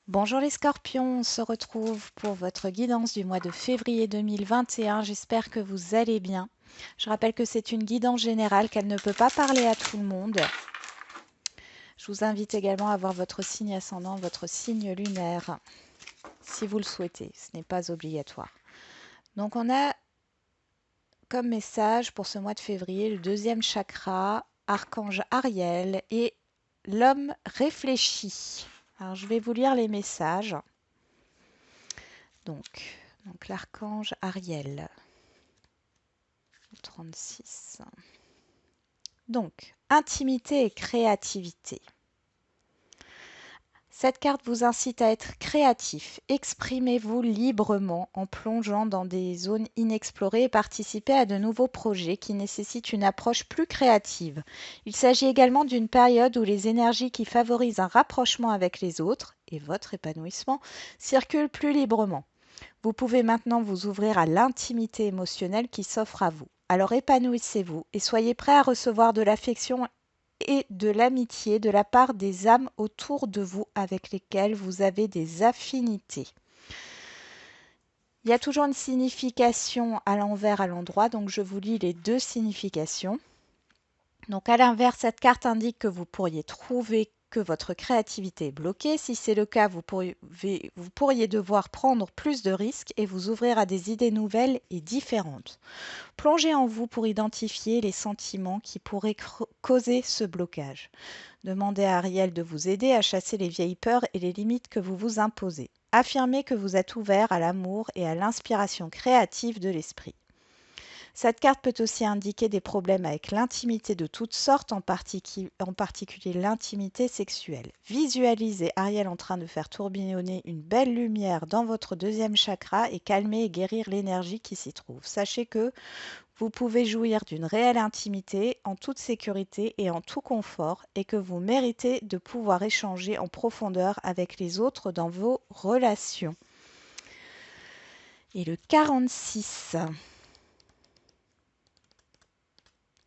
Bonjour les scorpions, on se retrouve pour votre guidance du mois de février 2021. J'espère que vous allez bien. Je rappelle que c'est une guidance générale, qu'elle ne peut pas parler à tout le monde. Je vous invite également à voir votre signe ascendant, votre signe lunaire, si vous le souhaitez. Ce n'est pas obligatoire. Donc on a comme message pour ce mois de février le deuxième chakra, archange Ariel et l'homme réfléchi. Alors je vais vous lire les messages. Donc l'archange Ariel, 36. Donc, intimité et créativité. Cette carte vous incite à être créatif. Exprimez-vous librement en plongeant dans des zones inexplorées et participez à de nouveaux projets qui nécessitent une approche plus créative. Il s'agit également d'une période où les énergies qui favorisent un rapprochement avec les autres et votre épanouissement circulent plus librement. Vous pouvez maintenant vous ouvrir à l'intimité émotionnelle qui s'offre à vous. Alors épanouissez-vous et soyez prêt à recevoir de l'affection et de l'amitié de la part des âmes autour de vous avec lesquelles vous avez des affinités. Il y a toujours une signification à l'envers, à l'endroit, donc je vous lis les deux significations. Donc à l'inverse, cette carte indique que vous pourriez trouver que votre créativité est bloquée. Si c'est le cas, vous pourriez devoir prendre plus de risques et vous ouvrir à des idées nouvelles et différentes. Plongez en vous pour identifier les sentiments qui pourraient causer ce blocage. Demandez à Ariel de vous aider à chasser les vieilles peurs et les limites que vous vous imposez. Affirmez que vous êtes ouvert à l'amour et à l'inspiration créative de l'esprit. Cette carte peut aussi indiquer des problèmes avec l'intimité de toutes sortes, en particulier l'intimité sexuelle. Visualisez Ariel en train de faire tourbillonner une belle lumière dans votre deuxième chakra et calmer et guérir l'énergie qui s'y trouve. Sachez que vous pouvez jouir d'une réelle intimité en toute sécurité et en tout confort et que vous méritez de pouvoir échanger en profondeur avec les autres dans vos relations. Et le 46.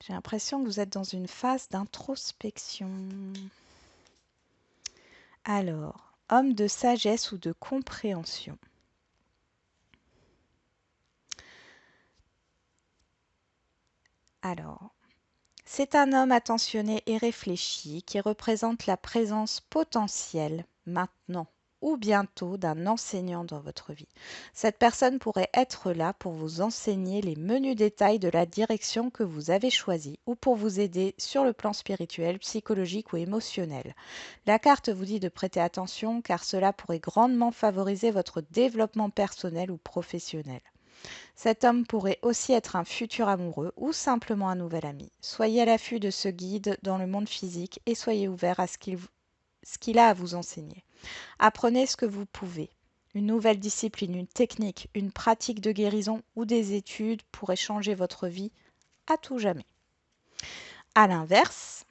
J'ai l'impression que vous êtes dans une phase d'introspection. Alors, homme de sagesse ou de compréhension. Alors, c'est un homme attentionné et réfléchi qui représente la présence potentielle, maintenant ou bientôt, d'un enseignant dans votre vie. Cette personne pourrait être là pour vous enseigner les menus détails de la direction que vous avez choisie ou pour vous aider sur le plan spirituel, psychologique ou émotionnel. La carte vous dit de prêter attention car cela pourrait grandement favoriser votre développement personnel ou professionnel. Cet homme pourrait aussi être un futur amoureux ou simplement un nouvel ami. Soyez à l'affût de ce guide dans le monde physique et soyez ouvert à ce qu'il a à vous enseigner. Apprenez ce que vous pouvez. Une nouvelle discipline, une technique, une pratique de guérison ou des études pourraient changer votre vie à tout jamais. À l'inverse,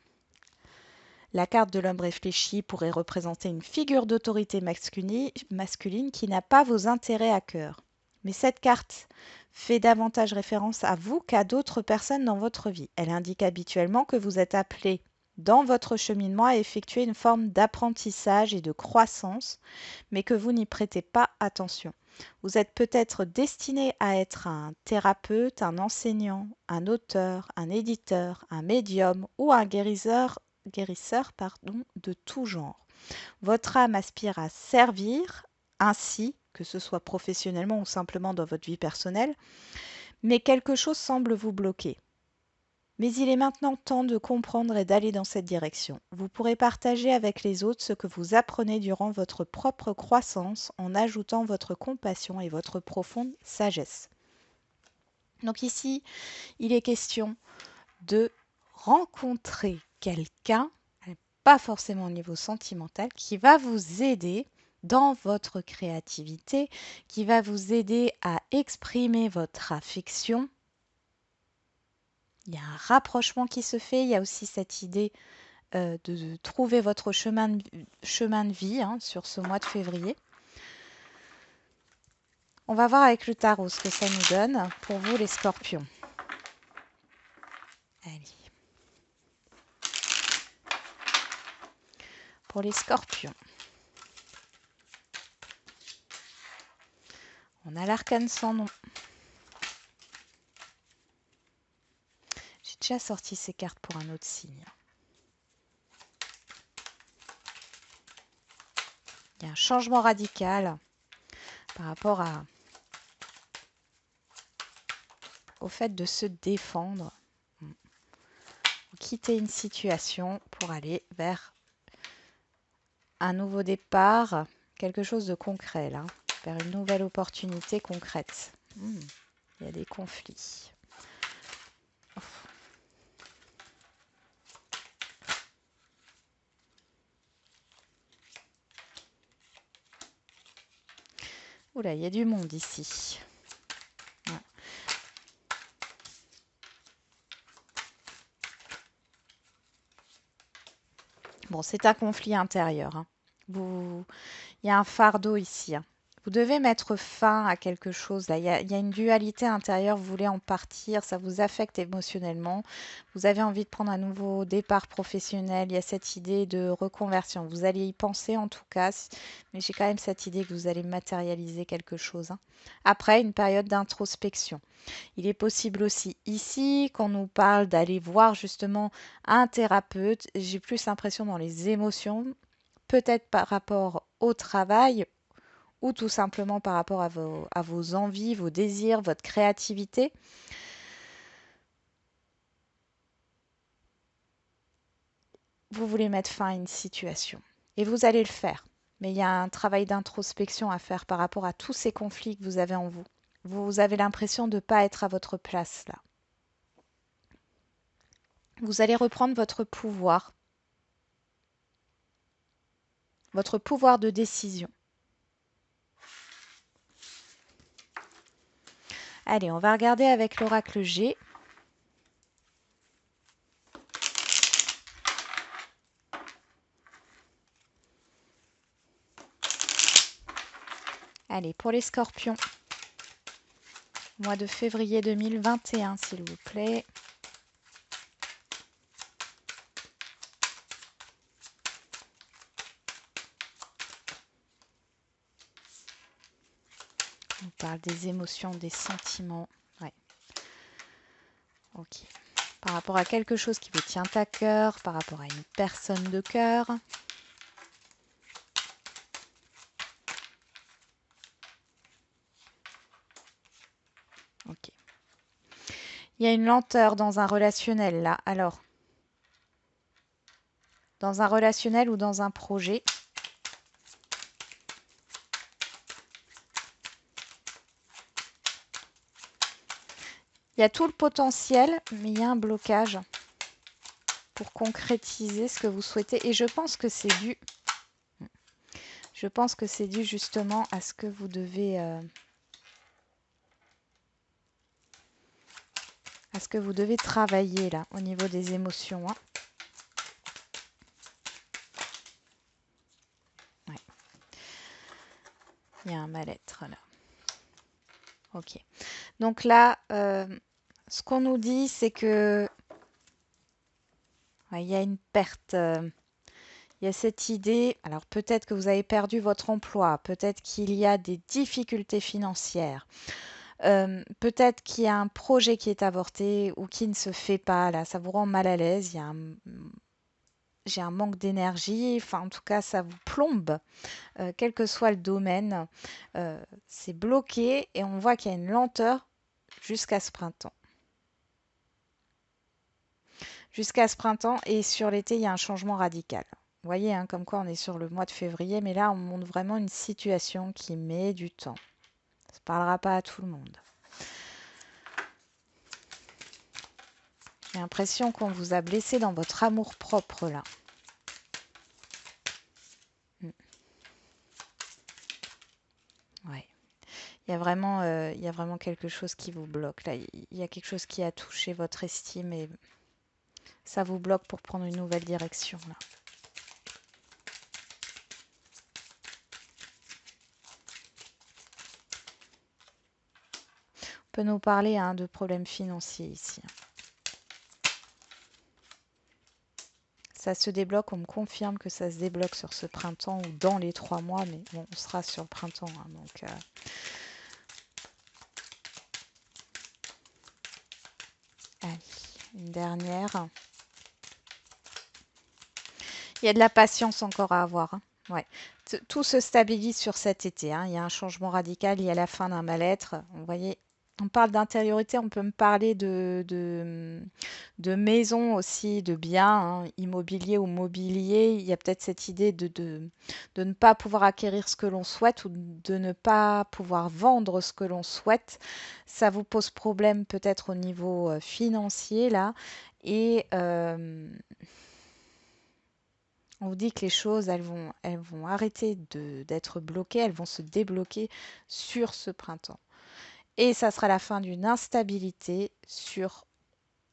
la carte de l'homme réfléchi pourrait représenter une figure d'autorité masculine qui n'a pas vos intérêts à cœur. Mais cette carte fait davantage référence à vous qu'à d'autres personnes dans votre vie. Elle indique habituellement que vous êtes appelé dans votre cheminement à effectuer une forme d'apprentissage et de croissance, mais que vous n'y prêtez pas attention. Vous êtes peut-être destiné à être un thérapeute, un enseignant, un auteur, un éditeur, un médium ou un guérisseur de tout genre. Votre âme aspire à servir ainsi, que ce soit professionnellement ou simplement dans votre vie personnelle, mais quelque chose semble vous bloquer. Mais il est maintenant temps de comprendre et d'aller dans cette direction. Vous pourrez partager avec les autres ce que vous apprenez durant votre propre croissance en ajoutant votre compassion et votre profonde sagesse. Donc ici, il est question de rencontrer quelqu'un, pas forcément au niveau sentimental, qui va vous aider dans votre créativité, qui va vous aider à exprimer votre affection. Il y a un rapprochement qui se fait, il y a aussi cette idée de trouver votre chemin de vie sur ce mois de février. On va voir avec le tarot ce que ça nous donne pour vous les scorpions. Allez. Pour les scorpions. On a l'arcane sans nom. J'ai déjà sorti ces cartes pour un autre signe. Il y a un changement radical par rapport au fait de se défendre. Quitter une situation pour aller vers un nouveau départ, quelque chose de concret là, vers une nouvelle opportunité concrète. Il y a des conflits. Oula, il y a du monde ici. Ouais. Bon, c'est un conflit intérieur. Hein. Il y a un fardeau ici. Hein. Vous devez mettre fin à quelque chose. Là. Il y a une dualité intérieure. Vous voulez en partir. Ça vous affecte émotionnellement. Vous avez envie de prendre un nouveau départ professionnel. Il y a cette idée de reconversion. Vous allez y penser en tout cas. Mais j'ai quand même cette idée que vous allez matérialiser quelque chose. Hein. Après, une période d'introspection. Il est possible aussi ici qu'on nous parle d'aller voir justement un thérapeute. J'ai plus l'impression dans les émotions, peut-être par rapport au travail ou tout simplement par rapport à vos envies, vos désirs, votre créativité. Vous voulez mettre fin à une situation et vous allez le faire. Mais il y a un travail d'introspection à faire par rapport à tous ces conflits que vous avez en vous. Vous avez l'impression de ne pas être à votre place là. Vous allez reprendre votre pouvoir de décision. Allez, on va regarder avec l'oracle G. Allez, pour les scorpions, mois de février 2021, s'il vous plaît. On parle des émotions, des sentiments. Ouais. Ok. Par rapport à quelque chose qui vous tient à cœur, par rapport à une personne de cœur. Ok. Il y a une lenteur dans un relationnel là. Alors, dans un relationnel ou dans un projet. Il y a tout le potentiel, mais il y a un blocage pour concrétiser ce que vous souhaitez. Et je pense que c'est dû. Je pense que c'est dû justement à ce que vous devez. À ce que vous devez travailler là, au niveau des émotions. Hein. Ouais. Il y a un mal-être là. Ok. Donc là, ce qu'on nous dit, c'est que ouais, il y a une perte. Il y a cette idée. Alors peut-être que vous avez perdu votre emploi, peut-être qu'il y a des difficultés financières, peut-être qu'il y a un projet qui est avorté ou qui ne se fait pas. Là, ça vous rend mal à l'aise. J'ai un manque d'énergie. Enfin, en tout cas, ça vous plombe, quel que soit le domaine. C'est bloqué et on voit qu'il y a une lenteur jusqu'à ce printemps. Jusqu'à ce printemps et sur l'été, il y a un changement radical. Vous voyez, hein, comme quoi on est sur le mois de février, mais là, on montre vraiment une situation qui met du temps. Ça ne parlera pas à tout le monde. J'ai l'impression qu'on vous a blessé dans votre amour-propre, là. Ouais. Il y a vraiment quelque chose qui vous bloque. Là, il y a quelque chose qui a touché votre estime et ça vous bloque pour prendre une nouvelle direction, là. On peut nous parler hein, de problèmes financiers ici. Ça se débloque, on me confirme que ça se débloque sur ce printemps ou dans les 3 mois, mais bon, on sera sur le printemps. Hein, donc, Une dernière. Il y a de la patience encore à avoir, hein. Ouais. Tout se stabilise sur cet été, hein. Il y a un changement radical, il y a la fin d'un mal-être. Vous voyez, on parle d'intériorité, on peut me parler de maison aussi, de biens, hein, immobilier ou mobilier. Il y a peut-être cette idée de ne pas pouvoir acquérir ce que l'on souhaite ou de ne pas pouvoir vendre ce que l'on souhaite. Ça vous pose problème peut-être au niveau financier là. Et on vous dit que les choses, elles vont arrêter d'être bloquées, elles vont se débloquer sur ce printemps. Et ça sera la fin d'une instabilité sur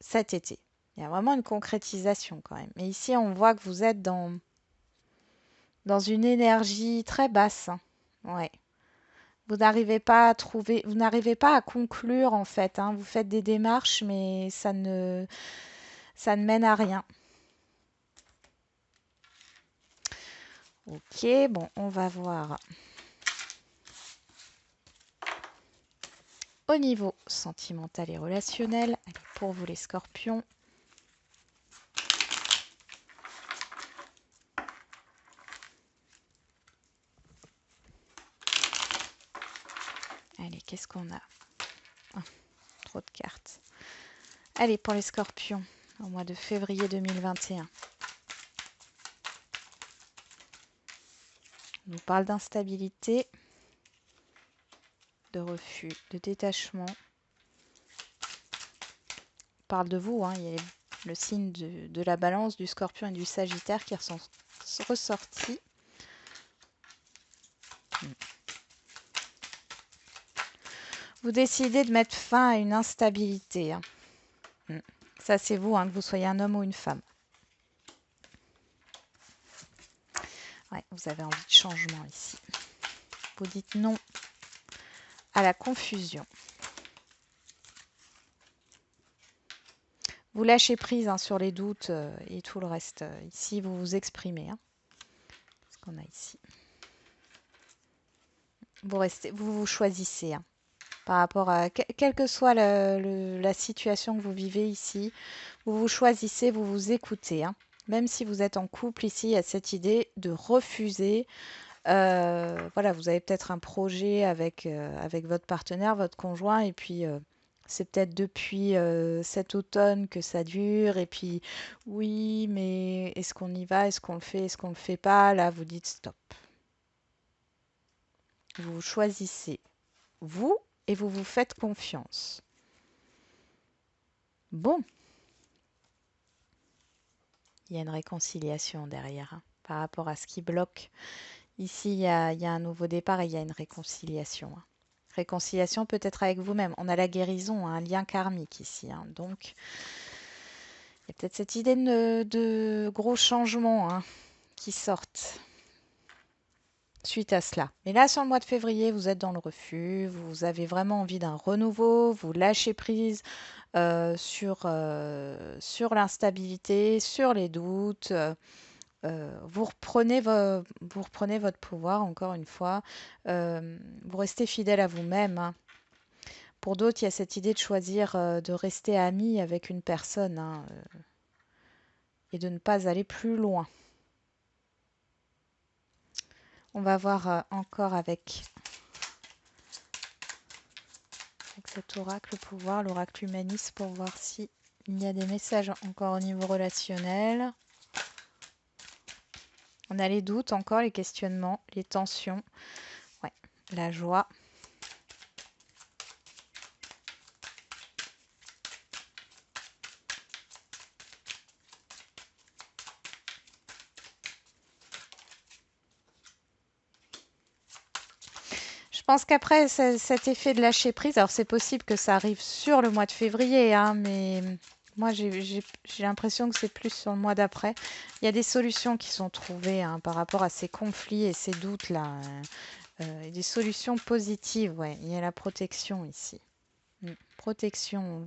cet été. Il y a vraiment une concrétisation quand même. Mais ici, on voit que vous êtes dans une énergie très basse, hein. Ouais. Vous n'arrivez pas à trouver, vous n'arrivez pas à conclure en fait, hein. Vous faites des démarches, mais ça ne mène à rien. Ok, bon, on va voir au niveau sentimental et relationnel. Allez, pour vous les scorpions. Allez, qu'est-ce qu'on a? Ah, trop de cartes. Allez, pour les scorpions, au mois de février 2021. On nous parle d'instabilité, de refus, de détachement. On parle de vous, hein. Il y a le signe de la balance, du scorpion et du sagittaire qui sont ressortis. Vous décidez de mettre fin à une instabilité, hein. Ça, c'est vous, hein, que vous soyez un homme ou une femme. Ouais, vous avez envie de changement ici. Vous dites non à la confusion. Vous lâchez prise, hein, sur les doutes et tout le reste. Ici, vous vous exprimez, hein. Qu'est-ce qu'on a ici? Vous vous choisissez, hein, par rapport à quelle que soit la situation que vous vivez ici. Vous vous choisissez, vous vous écoutez, hein. Même si vous êtes en couple ici, il y a cette idée de refuser. Voilà, vous avez peut-être un projet avec votre partenaire, votre conjoint, et puis c'est peut-être depuis cet automne que ça dure, et puis oui, mais est-ce qu'on y va, est-ce qu'on le fait, est-ce qu'on le fait pas? Là, vous dites stop. Vous choisissez vous et vous vous faites confiance. Bon, il y a une réconciliation derrière, hein, par rapport à ce qui bloque. Ici, il y a un nouveau départ et il y a une réconciliation, hein. Réconciliation peut-être avec vous-même. On a la guérison, hein, un lien karmique ici, hein. Donc, il y a peut-être cette idée de gros changements, hein, qui sortent suite à cela. Mais là, sur le mois de février, vous êtes dans le refus, vous avez vraiment envie d'un renouveau, vous lâchez prise sur l'instabilité, sur les doutes. Vous reprenez votre pouvoir, encore une fois. Vous restez fidèle à vous-même, hein. Pour d'autres, il y a cette idée de choisir de rester ami avec une personne, hein, et de ne pas aller plus loin. On va voir encore avec cet oracle, le pouvoir, l'oracle humaniste, pour voir si il y a des messages encore au niveau relationnel. On a les doutes encore, les questionnements, les tensions, ouais, la joie. Je pense qu'après cet effet de lâcher prise, alors c'est possible que ça arrive sur le mois de février, hein, mais moi j'ai l'impression que c'est plus sur le mois d'après. Il y a des solutions qui sont trouvées, hein, par rapport à ces conflits et ces doutes-là. Et des solutions positives, ouais. Il y a la protection ici. Protection.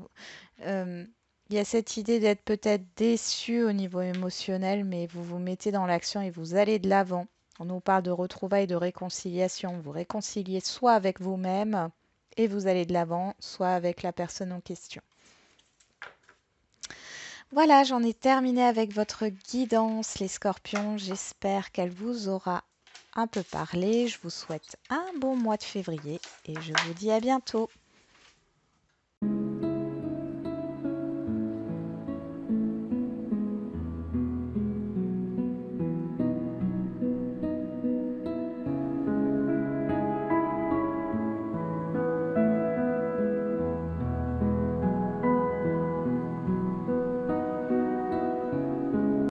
Euh, il y a cette idée d'être peut-être déçu au niveau émotionnel, mais vous vous mettez dans l'action et vous allez de l'avant. On nous parle de retrouvailles, de réconciliation. Vous réconciliez soit avec vous-même et vous allez de l'avant, soit avec la personne en question. Voilà, j'en ai terminé avec votre guidance, les scorpions. J'espère qu'elle vous aura un peu parlé. Je vous souhaite un bon mois de février et je vous dis à bientôt.